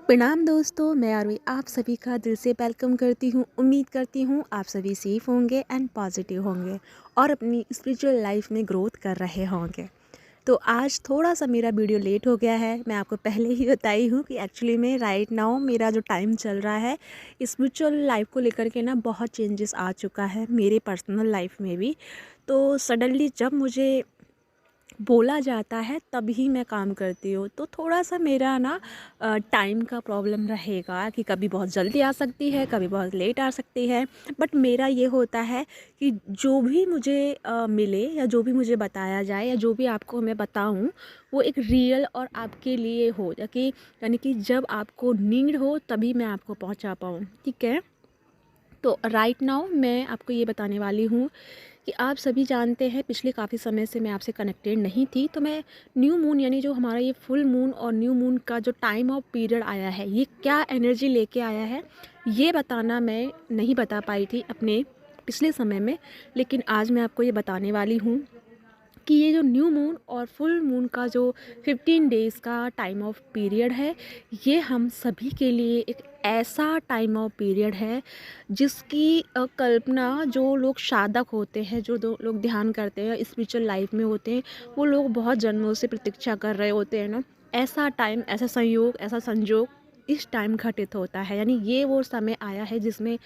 प्रणाम दोस्तों, मैं आरवी आप सभी का दिल से वेलकम करती हूँ। उम्मीद करती हूँ आप सभी सेफ होंगे एंड पॉजिटिव होंगे और अपनी स्पिरिचुअल लाइफ में ग्रोथ कर रहे होंगे। तो आज थोड़ा सा मेरा वीडियो लेट हो गया है। मैं आपको पहले ही बताई हूँ कि एक्चुअली में राइट नाउ मेरा जो टाइम चल रहा है स्पिरिचुअल लाइफ को लेकर के ना बहुत चेंजेस आ चुका है मेरे पर्सनल लाइफ में भी। तो सडनली जब मुझे बोला जाता है तभी मैं काम करती हूँ, तो थोड़ा सा मेरा ना टाइम का प्रॉब्लम रहेगा कि कभी बहुत जल्दी आ सकती है, कभी बहुत लेट आ सकती है। बट मेरा ये होता है कि जो भी मुझे मिले या जो भी मुझे बताया जाए या जो भी आपको मैं बताऊँ वो एक रियल और आपके लिए हो, यानी कि जब आपको नीड हो तभी मैं आपको पहुँचा पाऊँ। ठीक है। तो राइट नाउ मैं आपको ये बताने वाली हूँ कि आप सभी जानते हैं पिछले काफ़ी समय से मैं आपसे कनेक्टेड नहीं थी। तो मैं न्यू मून यानी जो हमारा ये फुल मून और न्यू मून का जो टाइम ऑफ पीरियड आया है ये क्या एनर्जी लेके आया है ये बताना मैं नहीं बता पाई थी अपने पिछले समय में। लेकिन आज मैं आपको ये बताने वाली हूँ कि ये जो न्यू मून और फुल मून का जो 15 डेज़ का टाइम ऑफ पीरियड है ये हम सभी के लिए एक ऐसा टाइम ऑफ पीरियड है जिसकी कल्पना जो लोग साधक होते हैं, जो दो लोग ध्यान करते हैं, स्पिरिचुअल लाइफ में होते हैं, वो लोग बहुत जन्मों से प्रतीक्षा कर रहे होते हैं ना। ऐसा टाइम, ऐसा संयोग, ऐसा संजोग इस टाइम घटित होता है। यानी ये वो समय आया है जिसमें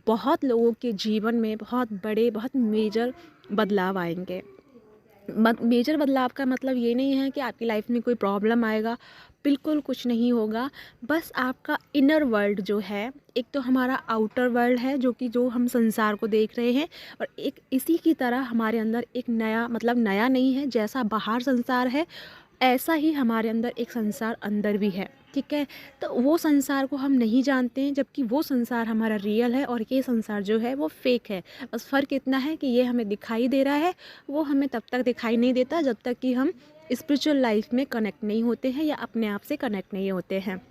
बहुत लोगों के जीवन में बहुत बड़े, बहुत मेजर बदलाव आएंगे। मेजर बदलाव का मतलब ये नहीं है कि आपकी लाइफ में कोई प्रॉब्लम आएगा, बिल्कुल कुछ नहीं होगा। बस आपका इनर वर्ल्ड जो है, एक तो हमारा आउटर वर्ल्ड है जो हम संसार को देख रहे हैं, और एक इसी की तरह हमारे अंदर एक नया, मतलब नया नहीं है, जैसा बाहर संसार है ऐसा ही हमारे अंदर एक संसार अंदर भी है। ठीक है। तो वो संसार को हम नहीं जानते हैं, जबकि वो संसार हमारा रियल है और ये संसार जो है वो फेक है। बस फ़र्क इतना है कि ये हमें दिखाई दे रहा है, वो हमें तब तक दिखाई नहीं देता जब तक कि हम स्पिरिचुअल लाइफ में कनेक्ट नहीं होते हैं या अपने आप से कनेक्ट नहीं होते हैं।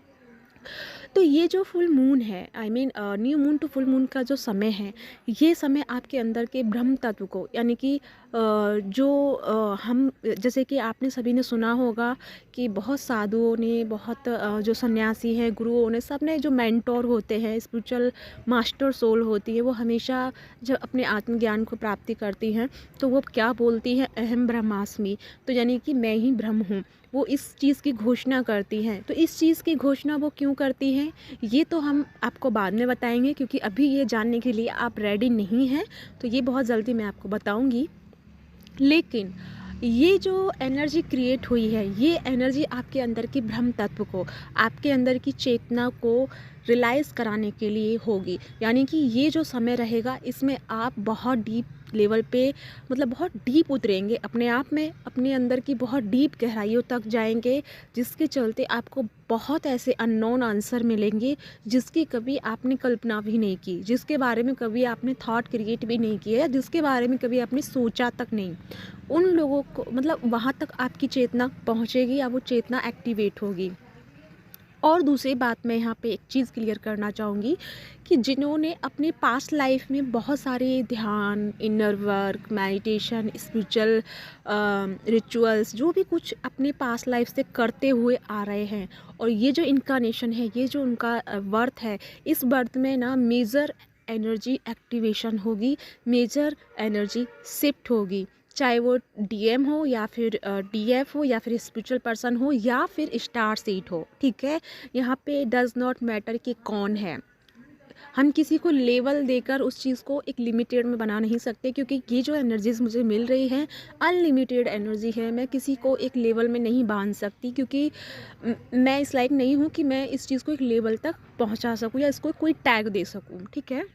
तो ये जो फुल मून है, I mean new moon to full moon का जो समय है, ये समय आपके अंदर के ब्रह्म तत्व को, यानी कि हम, जैसे कि आपने सभी ने सुना होगा कि बहुत साधुओं ने, बहुत जो सन्यासी हैं, गुरुओं ने, सब ने, जो मेंटोर होते हैं, स्पिरिचुअल मास्टर सोल होती है, वो हमेशा जब अपने आत्मज्ञान को प्राप्ति करती हैं तो वो क्या बोलती हैं, अहम ब्रह्मास्मि। तो यानी कि मैं ही ब्रह्म हूँ, वो इस चीज़ की घोषणा करती हैं। तो इस चीज़ की घोषणा वो क्यों करती हैं ये तो हम आपको बाद में बताएंगे, क्योंकि अभी ये जानने के लिए आप रेडी नहीं हैं। तो ये बहुत जल्दी मैं आपको बताऊंगी। लेकिन ये जो एनर्जी क्रिएट हुई है, ये एनर्जी आपके अंदर की ब्रह्म तत्व को, आपके अंदर की चेतना को रियलाइज़ कराने के लिए होगी। यानी कि ये जो समय रहेगा इसमें आप बहुत डीप लेवल पे, मतलब बहुत डीप उतरेंगे अपने आप में, अपने अंदर की बहुत डीप गहराइयों तक जाएंगे, जिसके चलते आपको बहुत ऐसे अननोन आंसर मिलेंगे जिसकी कभी आपने कल्पना भी नहीं की, जिसके बारे में कभी आपने थॉट क्रिएट भी नहीं किया, जिसके बारे में कभी आपने सोचा तक नहीं। उन लोगों को, मतलब वहाँ तक आपकी चेतना पहुँचेगी या वो चेतना एक्टिवेट होगी। और दूसरी बात मैं यहाँ पे एक चीज़ क्लियर करना चाहूँगी कि जिन्होंने अपने पास्ट लाइफ में बहुत सारे ध्यान, inner work, meditation, spiritual rituals, जो भी कुछ अपने पास्ट लाइफ से करते हुए आ रहे हैं, और ये जो इनकारनेशन है, ये जो उनका बर्थ है, इस बर्थ में ना मेजर एनर्जी एक्टिवेशन होगी, मेजर एनर्जी शिफ्ट होगी। चाहे वो डीएम हो या फिर डीएफ हो या फिर स्पिरिचुअल पर्सन हो या फिर स्टार सीट हो। ठीक है। यहाँ पे डज नॉट मैटर कि कौन है। हम किसी को लेवल देकर उस चीज़ को एक लिमिटेड में बना नहीं सकते, क्योंकि ये जो एनर्जीज मुझे मिल रही हैं अनलिमिटेड एनर्जी है। मैं किसी को एक लेवल में नहीं बांध सकती, क्योंकि मैं इस लायक नहीं हूँ कि मैं इस चीज़ को एक लेवल तक पहुँचा सकूँ या इसको कोई टैग दे सकूँ। ठीक है।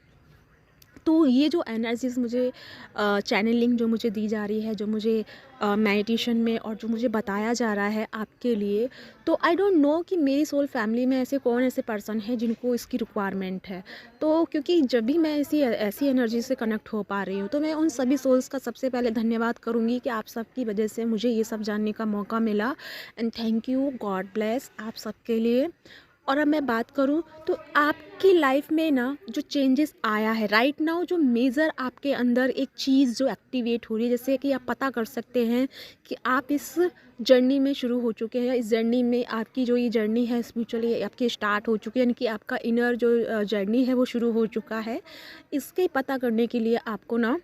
तो ये जो एनर्जीज़ मुझे चैनलिंग जो मुझे दी जा रही है, जो मुझे मेडिटेशन में और जो मुझे बताया जा रहा है आपके लिए, तो आई डोंट नो कि मेरी सोल फैमिली में ऐसे कौन ऐसे पर्सन हैं जिनको इसकी रिक्वायरमेंट है। तो क्योंकि जब भी मैं ऐसी ऐसी एनर्जी से कनेक्ट हो पा रही हूँ, तो मैं उन सभी सोल्स का सबसे पहले धन्यवाद करूँगी कि आप सबकी वजह से मुझे ये सब जानने का मौका मिला। And thank you, God bless आप सबके लिए। और अब मैं बात करूँ तो आपकी लाइफ में ना जो चेंजेस आया है राइट नाउ, जो मेजर आपके अंदर एक चीज़ जो एक्टिवेट हो रही है, जैसे कि आप पता कर सकते हैं कि आप इस जर्नी में शुरू हो चुके हैं। इस जर्नी में आपकी जो ये जर्नी है स्पिरिचुअली आपकी स्टार्ट हो चुकी है, यानी कि आपका इनर जो जर्नी है वो शुरू हो चुका है। इसके पता करने के लिए आपको ना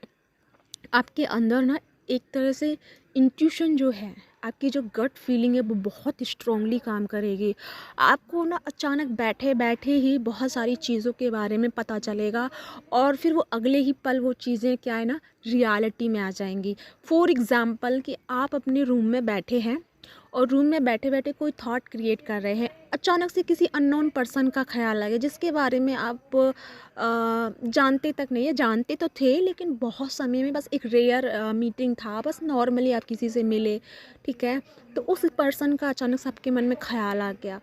आपके अंदर ना एक तरह से इंट्यूशन जो है, आपकी जो गट फीलिंग है वो बहुत स्ट्रांगली काम करेगी। आपको ना अचानक बैठे बैठे ही बहुत सारी चीज़ों के बारे में पता चलेगा और फिर वो अगले ही पल वो चीज़ें क्या है ना रियलिटी में आ जाएंगी। फॉर एग्ज़ाम्पल कि आप अपने रूम में बैठे हैं और रूम में बैठे बैठे कोई थॉट क्रिएट कर रहे हैं, अचानक से किसी अननोन पर्सन का ख्याल आ गया जिसके बारे में आप जानते तक नहीं है, जानते तो थे लेकिन बहुत समय में बस एक रेयर मीटिंग था, बस नॉर्मली आप किसी से मिले, ठीक है। तो उस पर्सन का अचानक से आपके मन में ख्याल आ गया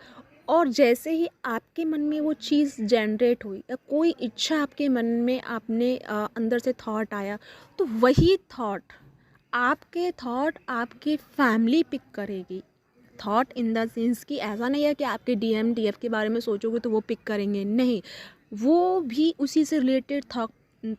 और जैसे ही आपके मन में वो चीज़ जनरेट हुई या कोई इच्छा आपके मन में आपने अंदर से थॉट आया, तो वही थॉट आपकी फैमिली पिक करेगी। थॉट इन द सेंस कि ऐसा नहीं है कि आपके डीएमडीएफ के बारे में सोचोगे तो वो पिक करेंगे, नहीं, वो भी उसी से रिलेटेड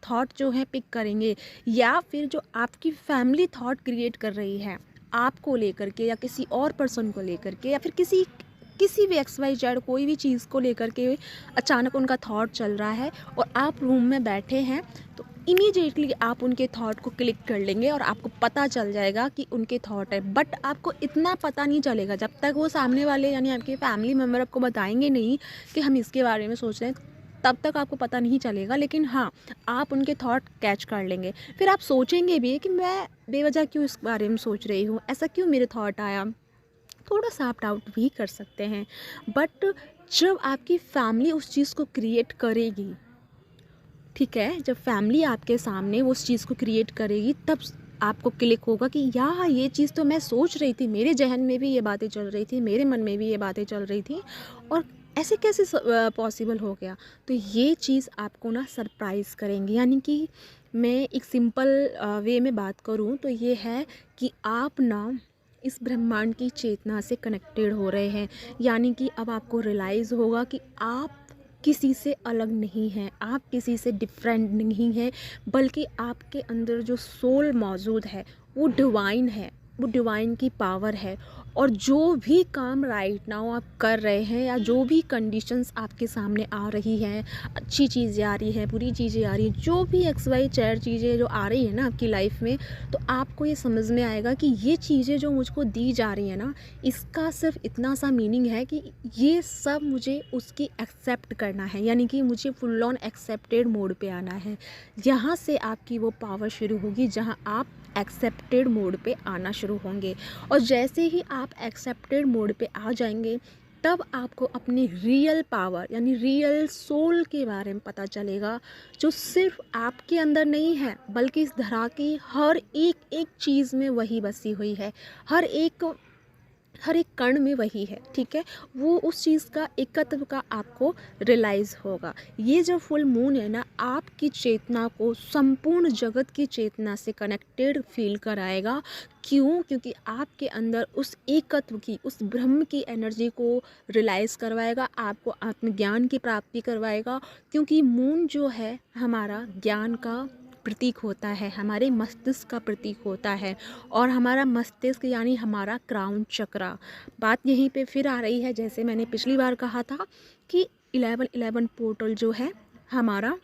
थॉट जो है पिक करेंगे। या फिर जो आपकी फैमिली थॉट क्रिएट कर रही है आपको लेकर के या किसी और पर्सन को लेकर के या फिर किसी भी एक्स वाई जेड कोई भी चीज़ को लेकर के अचानक उनका थॉट चल रहा है और आप रूम में बैठे हैं, तो इमीडिएटली आप उनके थॉट को क्लिक कर लेंगे और आपको पता चल जाएगा कि उनके थॉट है। बट आपको इतना पता नहीं चलेगा जब तक वो सामने वाले यानी आपके फैमिली मेम्बर आपको बताएंगे नहीं कि हम इसके बारे में सोच रहे हैं, तब तक आपको पता नहीं चलेगा। लेकिन हाँ, आप उनके थॉट कैच कर लेंगे। फिर आप सोचेंगे भी कि मैं बेवजह क्यों इस बारे में सोच रही हूँ, ऐसा क्यों मेरे थॉट आया, थोड़ा सा आप डाउट भी कर सकते हैं। बट जब आपकी फैमिली उस चीज़ को क्रिएट करेगी, ठीक है, जब फैमिली आपके सामने उस चीज़ को क्रिएट करेगी तब आपको क्लिक होगा कि यार ये चीज़ तो मैं सोच रही थी, मेरे जहन में भी ये बातें चल रही थी, मेरे मन में भी ये बातें चल रही थी और ऐसे कैसे पॉसिबल हो गया। तो ये चीज़ आपको ना सरप्राइज़ करेंगी। यानी कि मैं एक सिंपल वे में बात करूँ तो ये है कि आप ना इस ब्रह्मांड की चेतना से कनेक्टेड हो रहे हैं। यानी कि अब आपको रियलाइज़ होगा कि आप किसी से अलग नहीं हैं, आप किसी से डिफरेंट नहीं हैं, बल्कि आपके अंदर जो सोल मौजूद है वो डिवाइन है, वो डिवाइन की पावर है। और जो भी काम राइट नाउ आप कर रहे हैं या जो भी कंडीशंस आपके सामने आ रही हैं, अच्छी चीज़ें आ रही हैं, बुरी चीज़ें आ रही हैं, जो भी एक्स वाई जेड चीज़ें जो आ रही हैं ना आपकी लाइफ में, तो आपको ये समझ में आएगा कि ये चीज़ें जो मुझको दी जा रही हैं ना, इसका सिर्फ इतना सा मीनिंग है कि ये सब मुझे उसकी एक्सेप्ट करना है। यानी कि मुझे फुल ऑन एक्सेप्टेड मोड पे आना है। यहाँ से आपकी वो पावर शुरू होगी जहाँ आप एक्सेप्टेड मोड पे आना शुरू होंगे। और जैसे ही आप एक्सेप्टेड मोड पे आ जाएंगे तब आपको अपनी रियल पावर यानी रियल सोल के बारे में पता चलेगा, जो सिर्फ आपके अंदर नहीं है बल्कि इस धरा की हर एक चीज़ में वही बसी हुई है, हर एक कण में वही है, ठीक है। वो उस चीज़ का एकत्व का आपको रियलाइज़ होगा। ये जो फुल मून है ना, आपकी चेतना को संपूर्ण जगत की चेतना से कनेक्टेड फील कराएगा। क्यों? क्योंकि आपके अंदर उस एकत्व की, उस ब्रह्म की एनर्जी को रियलाइज़ करवाएगा, आपको आत्मज्ञान की प्राप्ति करवाएगा। क्योंकि मून जो है हमारा ज्ञान का प्रतीक होता है, हमारे मस्तिष्क का प्रतीक होता है। और हमारा मस्तिष्क यानी हमारा क्राउन चक्रा, बात यहीं पे फिर आ रही है जैसे मैंने पिछली बार कहा था कि 11-11 पोर्टल जो है हमारा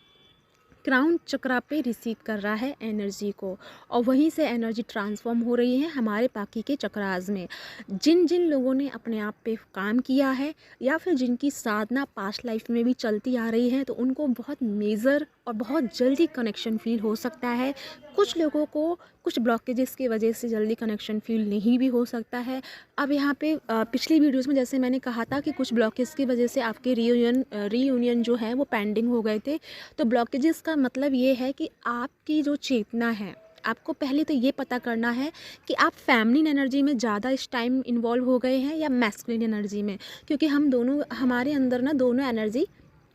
क्राउन चक्रा पे रिसीव कर रहा है एनर्जी को और वहीं से एनर्जी ट्रांसफॉर्म हो रही है हमारे बाकी के चक्रास में। जिन जिन लोगों ने अपने आप पे काम किया है या फिर जिनकी साधना पास्ट लाइफ में भी चलती आ रही है, तो उनको बहुत मेजर और बहुत जल्दी कनेक्शन फील हो सकता है। कुछ लोगों को कुछ ब्लॉकेजेस की वजह से जल्दी कनेक्शन फील नहीं भी हो सकता है। अब यहाँ पे पिछली वीडियोस में जैसे मैंने कहा था कि कुछ ब्लॉकेज की वजह से आपके रीयूनियन जो है वो पेंडिंग हो गए थे। तो ब्लॉकेजेस का मतलब ये है कि आपकी जो चेतना है, आपको पहले तो ये पता करना है कि आप फेमिनिन एनर्जी में ज़्यादा इस टाइम इन्वॉल्व हो गए हैं या मैस्कुलिन एनर्जी में। क्योंकि हम दोनों, हमारे अंदर ना दोनों एनर्जी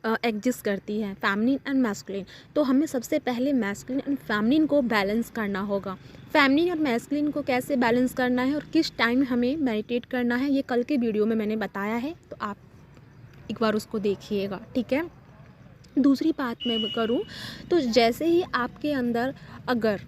एग्जिस्ट करती है, फेमिनिन एंड मैस्कुलिन। तो हमें सबसे पहले मैस्कुलिन एंड फेमिनिन को बैलेंस करना होगा। फेमिनिन और मैस्कुलिन को कैसे बैलेंस करना है और किस टाइम हमें मेडिटेट करना है, ये कल के वीडियो में मैंने बताया है, तो आप एक बार उसको देखिएगा, ठीक है। दूसरी बात मैं करूँ तो जैसे ही आपके अंदर अगर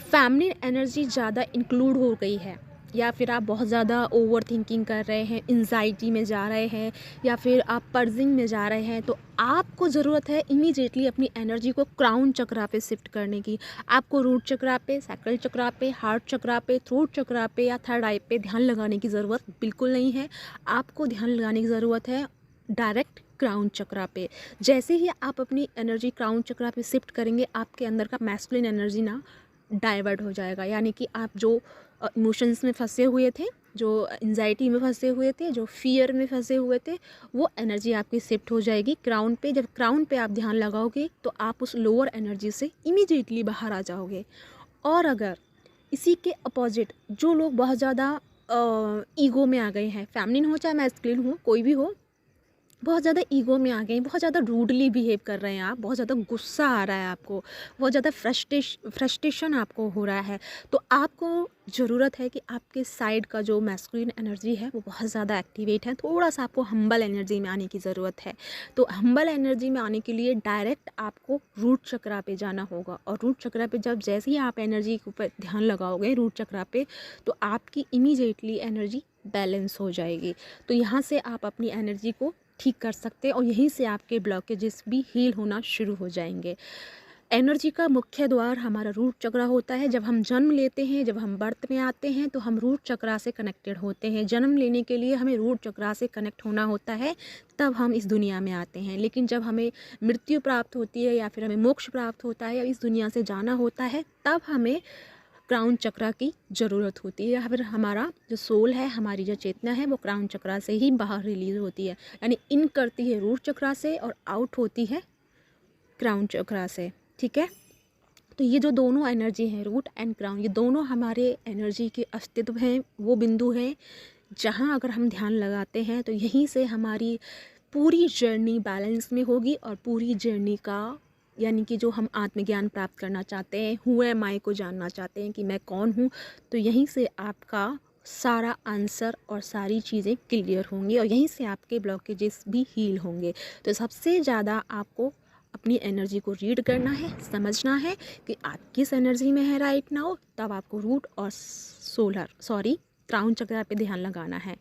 फैमिली एनर्जी ज़्यादा इंक्लूड हो गई है, या फिर आप बहुत ज़्यादा ओवर थिंकिंग कर रहे हैं, एंजाइटी में जा रहे हैं, या फिर आप पर्जिंग में जा रहे हैं, तो आपको ज़रूरत है इमीडिएटली अपनी एनर्जी को क्राउन चक्रा पे शिफ्ट करने की। आपको रूट चक्रा पे, सैक्रल चक्रा पे, हार्ट चक्रा पे, थ्रोट चक्रा पे या थर्ड आई पे ध्यान लगाने की ज़रूरत बिल्कुल नहीं है। आपको ध्यान लगाने की ज़रूरत है डायरेक्ट क्राउन चक्रा पे। जैसे ही आप अपनी एनर्जी क्राउन चक्रा पे शिफ्ट करेंगे, आपके अंदर का मैस्कुलिन एनर्जी ना डाइवर्ट हो जाएगा, यानी कि आप जो इमोशंस में फंसे हुए थे, जो एंजाइटी में फंसे हुए थे, जो फियर में फंसे हुए थे, वो एनर्जी आपकी शिफ्ट हो जाएगी क्राउन पे। जब क्राउन पे आप ध्यान लगाओगे तो आप उस लोअर एनर्जी से इमीडिएटली बाहर आ जाओगे। और अगर इसी के अपोजिट जो लोग बहुत ज़्यादा ईगो में आ गए हैं, फेमिनिन हो चाहे मैस्कुलिन हो, कोई भी हो, बहुत ज़्यादा ईगो में आ गए हैं, बहुत ज़्यादा रूडली बिहेव कर रहे हैं आप, बहुत ज़्यादा गुस्सा आ रहा है आपको, बहुत ज़्यादा फ्रस्ट्रेशन आपको हो रहा है, तो आपको ज़रूरत है कि आपके साइड का जो मैस्कुलिन एनर्जी है वो बहुत ज़्यादा एक्टिवेट है। थोड़ा सा आपको हम्बल एनर्जी में आने की ज़रूरत है। तो हम्बल एनर्जी में आने के लिए डायरेक्ट आपको रूट चक्रा पे जाना होगा, और रूट चक्रा पे जब जैसे ही आप एनर्जी के ऊपर ध्यान लगाओगे रूट चक्रा पे, तो आपकी इमीडिएटली एनर्जी बैलेंस हो जाएगी। तो यहाँ से आप अपनी एनर्जी को ठीक कर सकते हैं और यहीं से आपके ब्लॉकेजेस भी हील होना शुरू हो जाएंगे। एनर्जी का मुख्य द्वार हमारा रूट चक्रा होता है। जब हम जन्म लेते हैं, जब हम बर्थ में आते हैं, तो हम रूट चक्रा से कनेक्टेड होते हैं। जन्म लेने के लिए हमें रूट चक्रा से कनेक्ट होना होता है, तब हम इस दुनिया में आते हैं। लेकिन जब हमें मृत्यु प्राप्त होती है या फिर हमें मोक्ष प्राप्त होता है या इस दुनिया से जाना होता है, तब हमें क्राउन चक्रा की ज़रूरत होती है, या फिर हमारा जो सोल है, हमारी जो चेतना है, वो क्राउन चक्रा से ही बाहर रिलीज होती है। यानी इन करती है रूट चक्रा से और आउट होती है क्राउन चक्रा से, ठीक है। तो ये जो दोनों एनर्जी हैं, रूट एंड क्राउन, ये दोनों हमारे एनर्जी के अस्तित्व हैं, वो बिंदु हैं जहाँ अगर हम ध्यान लगाते हैं तो यहीं से हमारी पूरी जर्नी बैलेंस में होगी, और पूरी जर्नी का यानी कि जो हम आत्मज्ञान प्राप्त करना चाहते हैं, हु एम आई को जानना चाहते हैं कि मैं कौन हूँ, तो यहीं से आपका सारा आंसर और सारी चीज़ें क्लियर होंगी, और यहीं से आपके ब्लॉकेजेस भी हील होंगे। तो सबसे ज़्यादा आपको अपनी एनर्जी को रीड करना है, समझना है कि आप किस एनर्जी में है राइट नाउ, तब आपको रूट और क्राउन चक्र पे ध्यान लगाना है।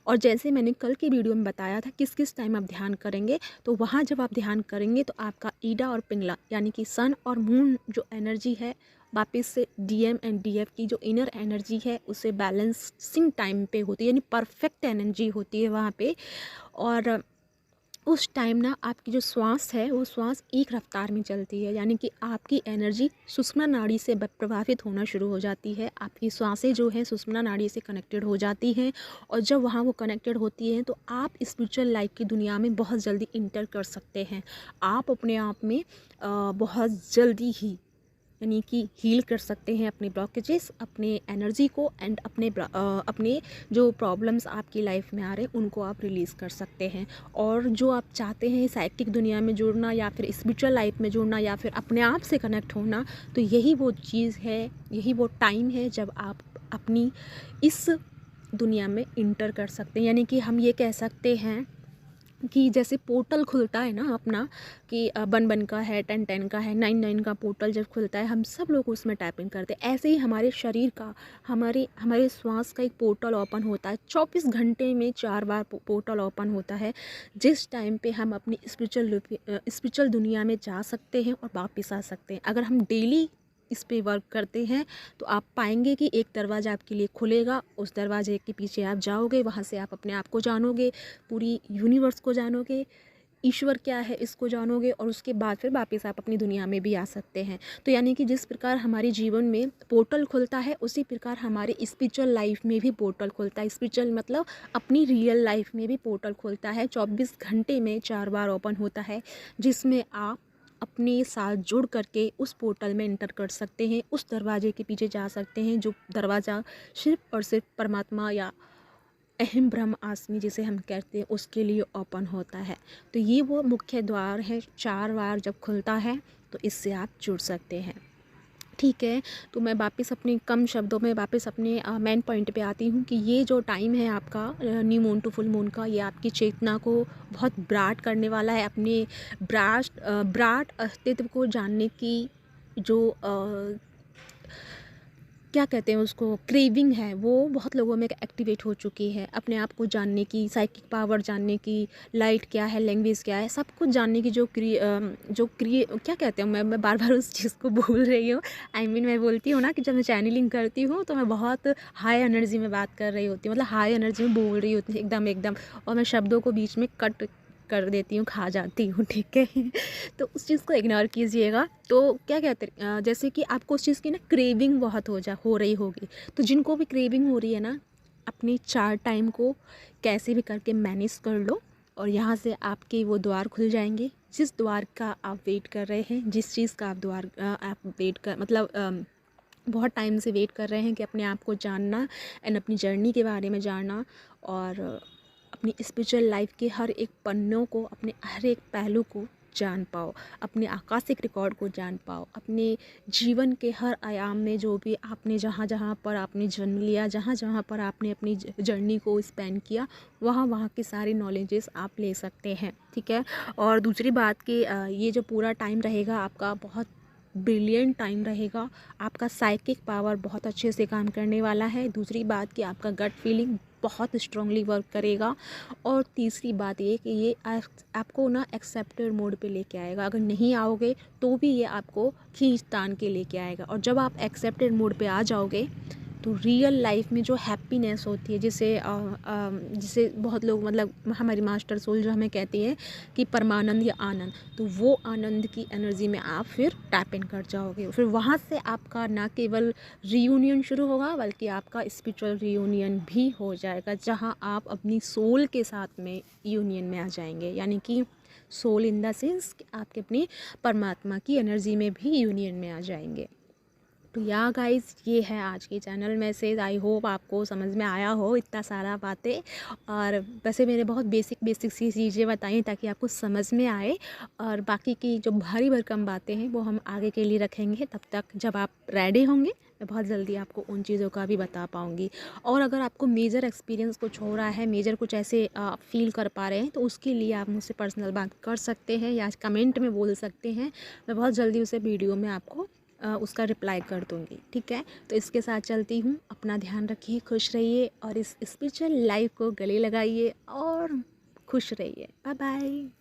और जैसे मैंने कल की वीडियो में बताया था किस किस टाइम आप ध्यान करेंगे, तो वहाँ जब आप ध्यान करेंगे तो आपका ईडा और पिंगला यानी कि सन और मून जो एनर्जी है, वापस से डीएम एंड डीएफ की जो इनर एनर्जी है उसे बैलेंसिंग टाइम पे होती है, यानी परफेक्ट एनर्जी होती है वहाँ पे। और उस टाइम ना आपकी जो श्वास है वो श्वास एक रफ्तार में चलती है, यानी कि आपकी एनर्जी सुषुम्ना नाड़ी से प्रभावित होना शुरू हो जाती है। आपकी श्वासें जो है सुषुम्ना नाड़ी से कनेक्टेड हो जाती हैं, और जब वहाँ वो कनेक्टेड होती हैं तो आप स्पिरिचुअल लाइफ की दुनिया में बहुत जल्दी इंटर कर सकते हैं। आप अपने आप में बहुत जल्दी ही यानी कि हील कर सकते हैं अपने ब्लॉकेजेस, अपने एनर्जी को, एंड अपने जो प्रॉब्लम्स आपकी लाइफ में आ रहे हैं उनको आप रिलीज़ कर सकते हैं। और जो आप चाहते हैं साइकिक दुनिया में जुड़ना, या फिर स्पिरिचुअल लाइफ में जुड़ना, या फिर अपने आप से कनेक्ट होना, तो यही वो चीज़ है, यही वो टाइम है जब आप अपनी इस दुनिया में इंटर कर सकते हैं। यानी कि हम ये कह सकते हैं कि जैसे पोर्टल खुलता है ना अपना, कि 1-1 का है, 10-10 का है, 9-9 का पोर्टल जब खुलता है, हम सब लोग उसमें टैपिंग करते हैं। ऐसे ही हमारे शरीर का, हमारे हमारे श्वास का एक पोर्टल ओपन होता है। 24 घंटे में 4 बार पोर्टल ओपन होता है, जिस टाइम पे हम अपनी स्पिरिचुअल दुनिया में जा सकते हैं और वापस आ सकते हैं। अगर हम डेली इस पे वर्क करते हैं तो आप पाएंगे कि एक दरवाज़ा आपके लिए खुलेगा, उस दरवाजे के पीछे आप जाओगे, वहाँ से आप अपने आप को जानोगे, पूरी यूनिवर्स को जानोगे, ईश्वर क्या है इसको जानोगे, और उसके बाद फिर वापस आप अपनी दुनिया में भी आ सकते हैं। तो यानी कि जिस प्रकार हमारे जीवन में पोर्टल खुलता है, उसी प्रकार हमारे स्पिरिचुअल लाइफ में भी पोर्टल खुलता है। स्पिरिचुअल मतलब अपनी रियल लाइफ में भी पोर्टल खुलता है, 24 घंटे में 4 बार ओपन होता है, जिसमें आप अपने साथ जुड़ करके उस पोर्टल में एंटर कर सकते हैं, उस दरवाजे के पीछे जा सकते हैं, जो दरवाज़ा सिर्फ और सिर्फ परमात्मा या अहम ब्रह्म आसमी जिसे हम कहते हैं उसके लिए ओपन होता है। तो ये वो मुख्य द्वार है, 4 बार जब खुलता है तो इससे आप जुड़ सकते हैं। ठीक है, तो मैं वापस अपने कम शब्दों में वापस अपने मेन पॉइंट पे आती हूँ कि ये जो टाइम है आपका new moon to full moon का, ये आपकी चेतना को बहुत ब्राट करने वाला है। अपने ब्राट अस्तित्व को जानने की जो क्या कहते हैं उसको, क्रेविंग है, वो बहुत लोगों में एक्टिवेट हो चुकी है। अपने आप को जानने की, साइकिक पावर जानने की, लाइट क्या है, लैंग्वेज क्या है, सब कुछ जानने की क्या कहते हैं, मैं बार बार उस चीज़ को भूल रही हूँ। मैं बोलती हूँ ना कि जब मैं चैनलिंग करती हूँ तो मैं बहुत हाई एनर्जी में बात कर रही होती हूँ, मतलब हाई एनर्जी में बोल रही होती हूँ एकदम एकदम, और मैं शब्दों को बीच में कट कर देती हूँ, खा जाती हूँ, ठीक है। तो उस चीज़ को इग्नोर कीजिएगा। तो क्या कहते हैं, जैसे कि आपको उस चीज़ की ना क्रेविंग बहुत हो रही होगी, तो जिनको भी क्रेविंग हो रही है ना, अपनी चार टाइम को कैसे भी करके मैनेज कर लो, और यहाँ से आपके वो द्वार खुल जाएंगे जिस द्वार का आप वेट कर रहे हैं, जिस चीज़ का आप वेट कर मतलब बहुत टाइम से वेट कर रहे हैं कि अपने आप को जानना एंड अपनी जर्नी के बारे में जानना, और अपनी स्पिरिचुअल लाइफ के हर एक पन्नों को, अपने हर एक पहलू को जान पाओ, अपने आकाशिक रिकॉर्ड को जान पाओ, अपने जीवन के हर आयाम में जो भी आपने जहाँ जहाँ पर आपने जन्म लिया, जहाँ जहाँ पर आपने अपनी जर्नी को स्पेंड किया, वहाँ वहाँ की सारी नॉलेजेस आप ले सकते हैं, ठीक है। और दूसरी बात कि ये जो पूरा टाइम रहेगा आपका बहुत ब्रिलियंट टाइम रहेगा, आपका साइकिक पावर बहुत अच्छे से काम करने वाला है। दूसरी बात कि आपका गट फीलिंग बहुत स्ट्रांगली वर्क करेगा। और तीसरी बात ये कि ये आपको ना एक्सेप्टेड मोड पे लेके आएगा, अगर नहीं आओगे तो भी ये आपको खींच तान के लेके आएगा। और जब आप एक्सेप्टेड मोड पे आ जाओगे तो रियल लाइफ में जो हैप्पीनेस होती है, जिसे बहुत लोग, मतलब हमारी मास्टर सोल जो हमें कहती है कि परमानंद या आनंद, तो वो आनंद की एनर्जी में आप फिर टैप इन कर जाओगे। फिर वहाँ से आपका ना केवल रीयूनियन शुरू होगा, बल्कि आपका स्पिरिचुअल रीयूनियन भी हो जाएगा, जहाँ आप अपनी सोल के साथ में यूनियन में आ जाएंगे, यानी कि सोल इन द सेंस कि आपके अपनी परमात्मा की एनर्जी में भी यूनियन में आ जाएंगे। तो या गाइस, ये है आज के चैनल मैसेज। आई होप आपको समझ में आया हो इतना सारा बातें। और वैसे मैंने बहुत बेसिक सी चीज़ें बताई ताकि आपको समझ में आए, और बाकी की जो भारी भरकम बातें हैं वो हम आगे के लिए रखेंगे। तब तक जब आप रेडी होंगे मैं बहुत जल्दी आपको उन चीज़ों का भी बता पाऊँगी। और अगर आपको मेजर एक्सपीरियंस कुछ हो रहा है, मेजर कुछ ऐसे फील कर पा रहे हैं, तो उसके लिए आप मुझसे पर्सनल बात कर सकते हैं या कमेंट में बोल सकते हैं। मैं बहुत जल्दी उसे वीडियो में आपको उसका रिप्लाई कर दूँगी, ठीक है। तो इसके साथ चलती हूँ, अपना ध्यान रखिए, खुश रहिए, और इस स्पिरिचुअल लाइफ को गले लगाइए और खुश रहिए। Bye bye.